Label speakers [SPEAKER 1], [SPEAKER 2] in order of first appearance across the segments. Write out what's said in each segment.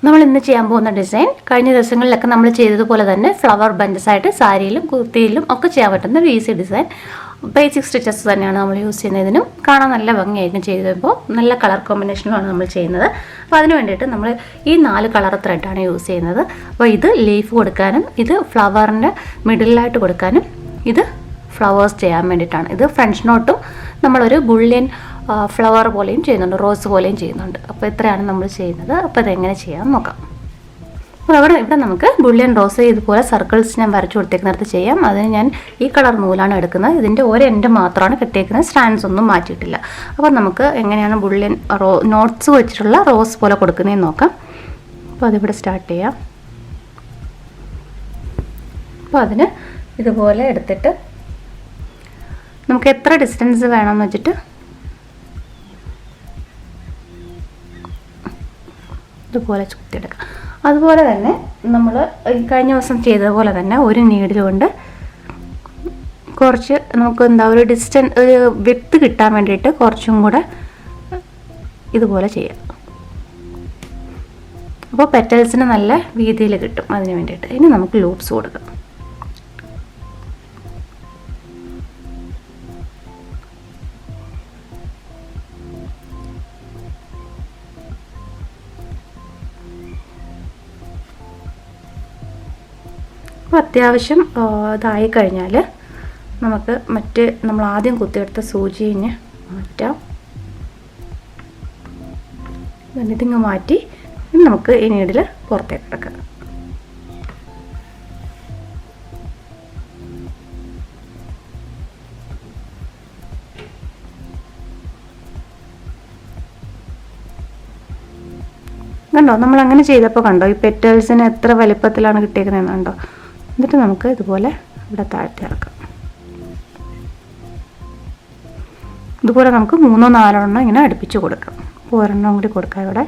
[SPEAKER 1] നമ്മൾ ഇന്ന് ചെയ്യാൻ പോകുന്ന ഡിസൈൻ കഴിഞ്ഞ ദിവസങ്ങളിലൊക്കെ നമ്മൾ ചെയ്തതുപോലെ തന്നെ ഫ്ലവർ ബഞ്ചസ് ആയിട്ട് സാരിയിലും കുർത്തിയിലും ഒക്കെ ചെയ്യാൻ പറ്റുന്ന ഒരു ഈസി ഡിസൈൻ. ബേസിക് സ്റ്റിച്ചസ് തന്നെയാണ് നമ്മൾ യൂസ് ചെയ്യുന്നതിനും കാണാൻ നല്ല ഭംഗിയായിരിക്കും ചെയ്തപ്പോൾ. നല്ല കളർ കോമ്പിനേഷനിലാണ് നമ്മൾ ചെയ്യുന്നത്. അപ്പോൾ അതിന് വേണ്ടിയിട്ട് നമ്മൾ ഈ 4 കളർ ത്രെഡാണ് യൂസ് ചെയ്യുന്നത്. അപ്പോൾ ഇത് ലീഫ് കൊടുക്കാനും, ഇത് ഫ്ലവറിൻ്റെ മിഡിലായിട്ട് കൊടുക്കാനും, ഇത് ഫ്ലവേഴ്സ് ചെയ്യാൻ വേണ്ടിയിട്ടാണ്. ഇത് ഫ്രഞ്ച് നോട്ടും നമ്മളൊരു ബുള്ളിയൻ ഫ്ലവർ പോലെയും ചെയ്യുന്നുണ്ട്, റോസ് പോലെയും ചെയ്യുന്നുണ്ട്. അപ്പോൾ ഇത്രയാണ് നമ്മൾ ചെയ്യുന്നത്. അപ്പോൾ ഇതെങ്ങനെ ചെയ്യാൻ നോക്കാം. അപ്പോൾ ഇവിടെ നമുക്ക് ബുള്ളിയൻ റോസ് ഇതുപോലെ സർക്കിൾസ് ഞാൻ വരച്ചു കൊടുത്തേക്കുന്നിടത്ത് ചെയ്യാം. അതിന് ഞാൻ ഈ കളർ നൂലാണ് എടുക്കുന്നത്. ഇതിൻ്റെ ഒരെൻഡ് മാത്രമാണ് കെട്ടിയേക്കുന്നത്, സ്റ്റാൻഡ്സ് ഒന്നും മാറ്റിയിട്ടില്ല. അപ്പോൾ നമുക്ക് എങ്ങനെയാണ് ബുള്ളിയൻ നോട്ട്സ് വെച്ചിട്ടുള്ള റോസ് പോലെ കൊടുക്കുന്നതെന്ന് നോക്കാം. അപ്പോൾ അതിവിടെ സ്റ്റാർട്ട് ചെയ്യാം. അപ്പോൾ അതിന് ഇതുപോലെ എടുത്തിട്ട് നമുക്ക് എത്ര ഡിസ്റ്റൻസ് വേണമെന്ന് വെച്ചിട്ട് ഇതുപോലെ ചുറ്റിയെടുക്കാം. അതുപോലെ തന്നെ നമ്മൾ കഴിഞ്ഞ ദിവസം ചെയ്തതുപോലെ തന്നെ ഒരു നീഡിൽ കൊണ്ട് കുറച്ച് നമുക്ക് ഒരു ഡിസ്റ്റൻസ്, ഒരു വിഡ്ത്ത് കിട്ടാൻ വേണ്ടിയിട്ട് കുറച്ചും കൂടെ ഇതുപോലെ ചെയ്യാം. അപ്പോൾ പെറ്റൽസിന് നല്ല വീതിയിൽ കിട്ടും. അതിന് വേണ്ടിയിട്ട് ഇനി നമുക്ക് ലൂപ്സ് കൊടുക്കാം. അപ്പോൾ അത്യാവശ്യം ഇതായി കഴിഞ്ഞാൽ നമുക്ക് നമ്മൾ ആദ്യം കുത്തിയെടുത്ത സൂചിനെ മാറ്റാം. ഇതിങ്ങ് മാറ്റി നമുക്ക് ഈ നീഡിൽ പുറത്തേക്ക് എടുക്കാം. കണ്ടോ, നമ്മൾ അങ്ങനെ ചെയ്തപ്പോൾ കണ്ടോ ഈ പെറ്റൽസിന് എത്ര വലിപ്പത്തിലാണ് കിട്ടിയേക്കുന്നതെന്ന് കണ്ടോ. എന്നിട്ട് നമുക്ക് ഇതുപോലെ ഇവിടെ താഴ്ത്തി ഇറക്കാം. ഇതുപോലെ നമുക്ക് 3-4 എണ്ണം ഇങ്ങനെ അടുപ്പിച്ച് കൊടുക്കാം. ഒരെണ്ണം കൂടി കൊടുക്കാം ഇവിടെ.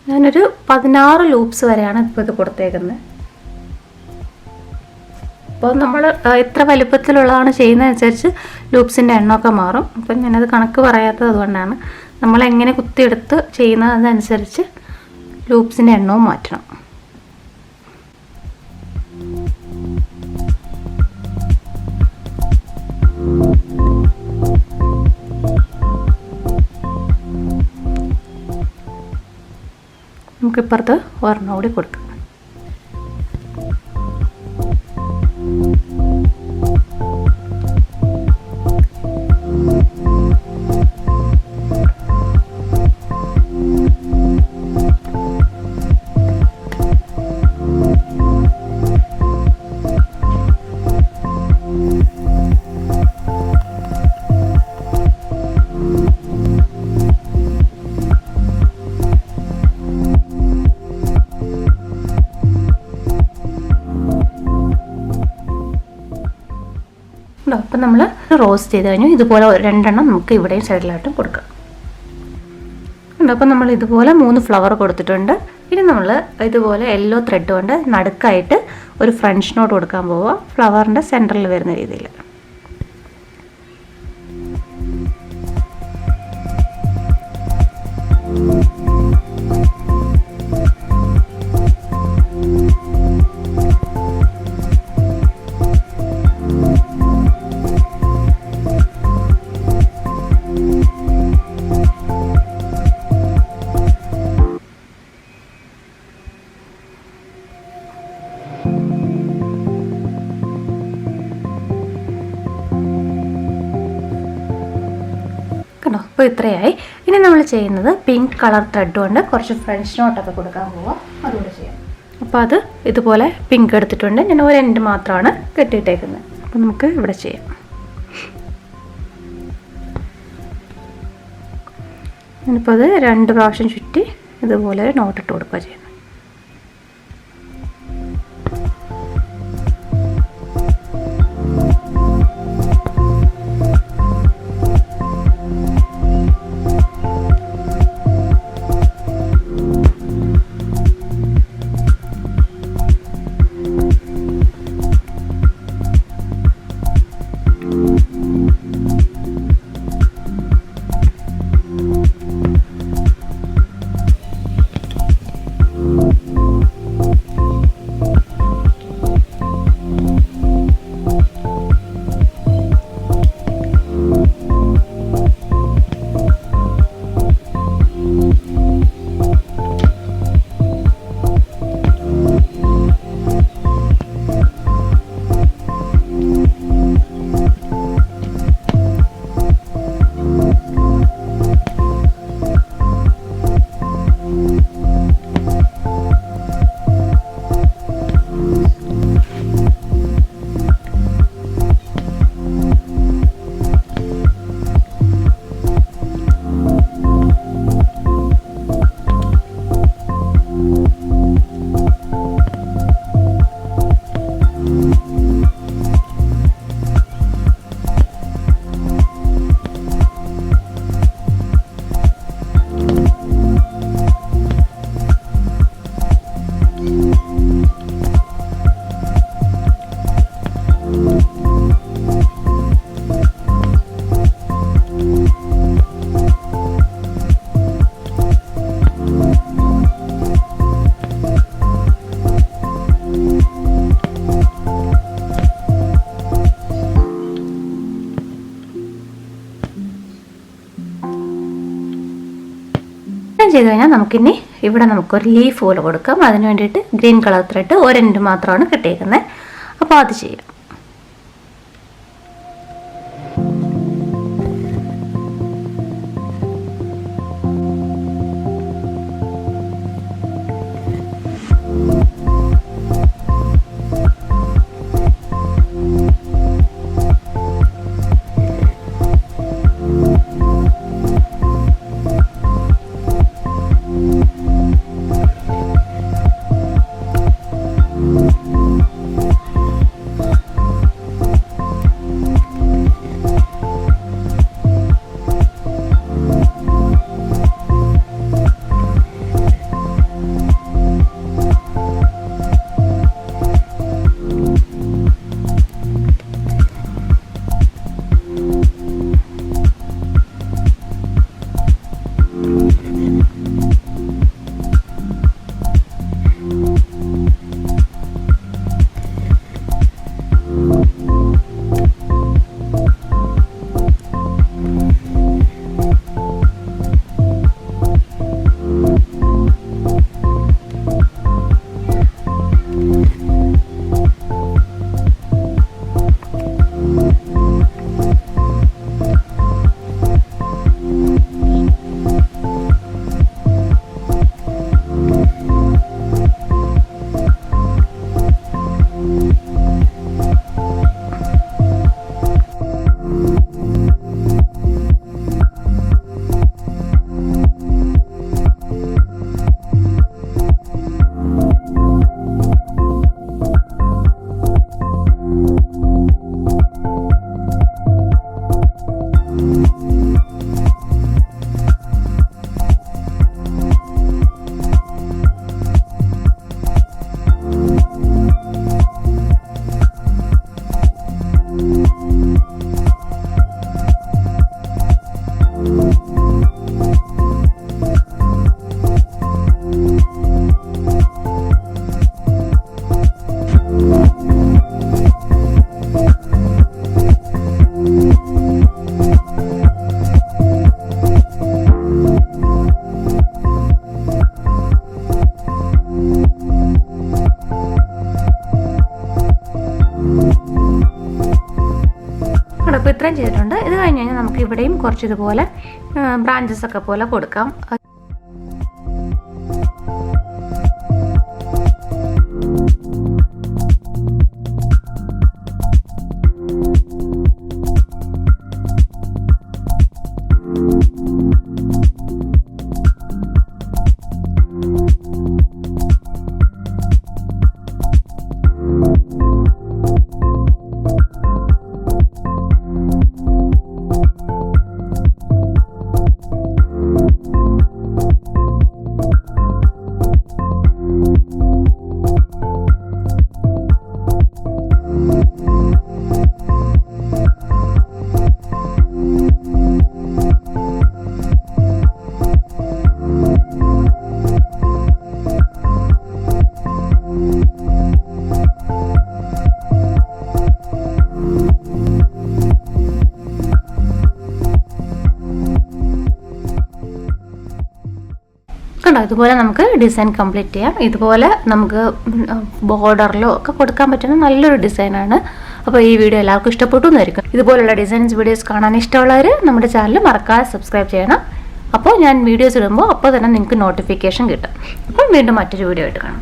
[SPEAKER 1] ഞാനൊരു 16 ലൂപ്സ് വരെയാണ് ഇപ്പോൾ ഇത് കൊടുത്തേക്കുന്നത്. അപ്പോൾ നമ്മൾ എത്ര വലുപ്പത്തിലുള്ളതാണ് ചെയ്യുന്നതനുസരിച്ച് ലൂപ്സിൻ്റെ എണ്ണമൊക്കെ മാറും. അപ്പം ഞാനത് കണക്ക് പറയാത്തത് അതുകൊണ്ടാണ്. നമ്മളെങ്ങനെ കുത്തിയെടുത്ത് ചെയ്യുന്നതനുസരിച്ച് ലൂപ്സിൻ്റെ എണ്ണവും മാറ്റണം. നമുക്കിപ്പുറത്ത് ഒരെണ്ണം കൂടി കൊടുക്കാം. അപ്പം നമ്മൾ റോസ്റ്റ് ചെയ്ത് കഴിഞ്ഞു. ഇതുപോലെ 2 എണ്ണം നമുക്ക് ഇവിടെയും സൈഡിലായിട്ടും കൊടുക്കാം. അപ്പം നമ്മൾ ഇതുപോലെ 3 ഫ്ലവർ കൊടുത്തിട്ടുണ്ട്. ഇനി നമ്മൾ ഇതുപോലെ യെല്ലോ ത്രെഡ് കൊണ്ട് നടുക്കായിട്ട് ഒരു ഫ്രഞ്ച് നോട്ട് കൊടുക്കാൻ പോവുക, ഫ്ലവറിൻ്റെ സെൻറ്ററിൽ വരുന്ന രീതിയിൽ. അപ്പോൾ ഇത്രയായി. ഇനി നമ്മൾ ചെയ്യുന്നത് പിങ്ക് കളർ ത്രെഡ് കൊണ്ട് കുറച്ച് ഫ്രഞ്ച് നോട്ടൊക്കെ കൊടുക്കാൻ പോവാം. അതുകൂടെ ചെയ്യാം. അപ്പോൾ അത് ഇതുപോലെ പിങ്ക് എടുത്തിട്ടുണ്ട്. ഞാൻ ഒരു എൻഡ് മാത്രമാണ് കെട്ടിയിട്ടേക്കുന്നത്. അപ്പോൾ നമുക്ക് ഇവിടെ ചെയ്യാം. ഞാനിപ്പോൾ അത് 2 പ്രാവശ്യം ചുറ്റി ഇതുപോലെ നോട്ടിട്ട് കൊടുക്കുക ചെയ്യുന്നത്. ചെയ്ത് കഴിഞ്ഞാൽ നമുക്കിനി ഇവിടെ നമുക്കൊരു ലീഫ് പോലെ കൊടുക്കാം. അതിന് വേണ്ടിയിട്ട് ഗ്രീൻ കളർ ത്രെഡ് ഒരെൻഡ് മാത്രമാണ് കിട്ടിയേക്കുന്നത്. അപ്പോൾ അത് ചെയ്യാം. അപ്പോൾ ഇത്രയും ചെയ്തിട്ടുണ്ട്. ഇത് കഴിഞ്ഞ് കഴിഞ്ഞാൽ നമുക്ക് ഇവിടെയും കുറച്ച് ഇതുപോലെ ബ്രാഞ്ചസ് ഒക്കെ പോലെ കൊടുക്കാം. കണ്ടോ, ഇതുപോലെ നമുക്ക് ഡിസൈൻ കംപ്ലീറ്റ് ചെയ്യാം. ഇതുപോലെ നമുക്ക് ബോർഡറിലോ ഒക്കെ കൊടുക്കാൻ പറ്റുന്ന നല്ലൊരു ഡിസൈനാണ്. അപ്പോൾ ഈ വീഡിയോ എല്ലാവർക്കും ഇഷ്ടപ്പെട്ടു എന്നായിരിക്കും. ഇതുപോലുള്ള ഡിസൈൻസ് വീഡിയോസ് കാണാൻ ഇഷ്ടമുള്ളവർ നമ്മുടെ ചാനൽ മറക്കാതെ സബ്സ്ക്രൈബ് ചെയ്യണം. അപ്പോൾ ഞാൻ വീഡിയോസ് ഇടുമ്പോൾ അപ്പോൾ തന്നെ നിങ്ങൾക്ക് നോട്ടിഫിക്കേഷൻ കിട്ടും. അപ്പോൾ വീണ്ടും മറ്റൊരു വീഡിയോ ആയിട്ട് കാണാം.